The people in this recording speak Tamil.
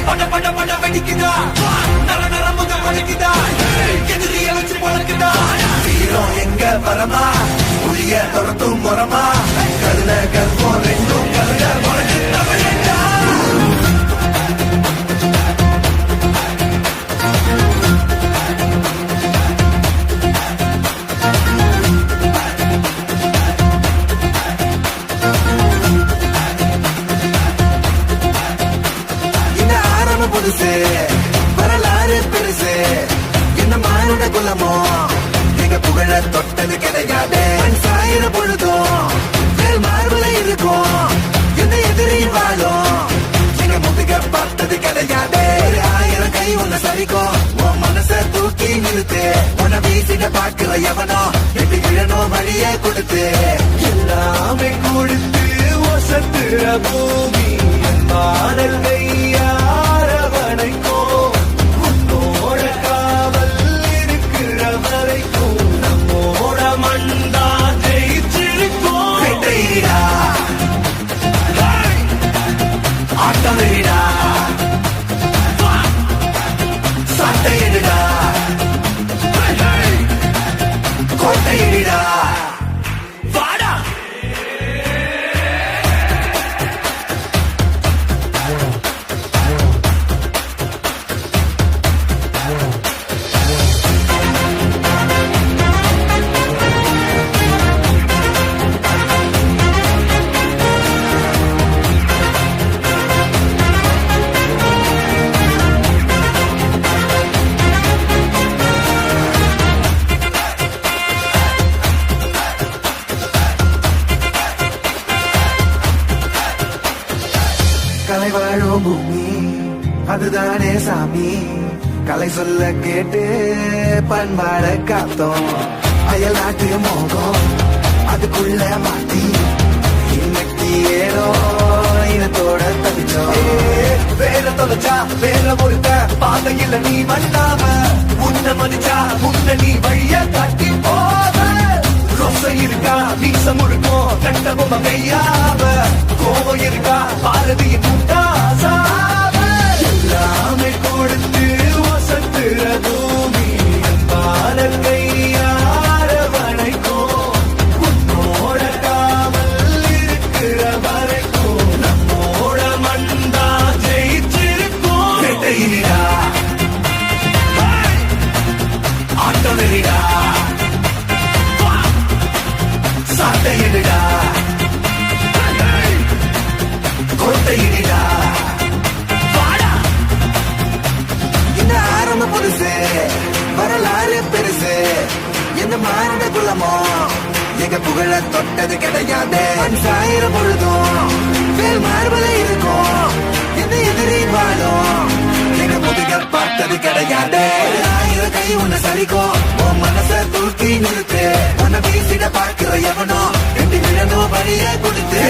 பட பட பட வெடிக்குதா நர நர முத வலிக்குதா எதிரிய வச்சு பழக்குதா வீரம் எங்க வரமா புளிய துரத்தும் முறமா கருண கல்பம் ரெண்டும் கருண முறைக்கு தமிழா புதுசு வரலாறு பெருசு என்ன மானுட குலமோ எங்க புகழ தொட்டது கிடையாது சாயிர பொழுதும் மேல் மார்புல இருக்கும் என்ன எதிரியும் வாழும் எங்க முதுக பார்த்தது கிடையாது 1000 கை உன்னை சரிக்கும் உன் மனச தூக்கி நிறுத்து உன்னை வீசிட பாக்குற எவனோ எட்டு கிழனோ வழிய கொடுத்து எல்லாமே கொடுத்து வசத்துற பூமி மாடல் கையா கலை வாழும் பூமி அதுதானே சாமி கலை சொல்ல கேட்டு பண்பாட காத்தோம் அயல் நாட்டு மோகம் அதுக்குள்ள மாத்தி இன்னைக்கு ஏதோ இனத்தோட தவிச்சோம் வேற தொலைச்சா வேற ஒருத்த பாதையில நீ வந்தாம உன்ன மதிச்சா உன்ன நீ வழிய காட்டி போவ ரோசை இருக்கா வீசம் முழுக்கும் கண்ட பொம்மை கையாவ கோபம் இருக்கா பாரதியின் எல்லாமே கொடுத்து வசத்துற பூமி பாடல் கையார வளைக்கும் உன்னோட காவல் இருக்கிற வரைக்கும் நம்மோட மண்டா ஜெயிச்சிருக்கும் கேட்டையிடா ஆட்டம் வெறிடா சாட்டையிடா கோட்டையிடா புதுசு வரலாறு பெருசு என்ன மானுட குலமோ எங்க புகழ தொட்டது கிடையாது சாயிர பொழுதும் மேல் மார்பல இருக்கும் என்ன எதிரி வாழும் எங்க முதுக பார்த்தது கிடையாது 1000 கை உன்னை சரிக்கும் உன் மனச தூக்கி நிறுத்து உன்னை வீசிட பார்க்கிற எவனோ ரெண்டு விழனோ வழிய கொடுத்து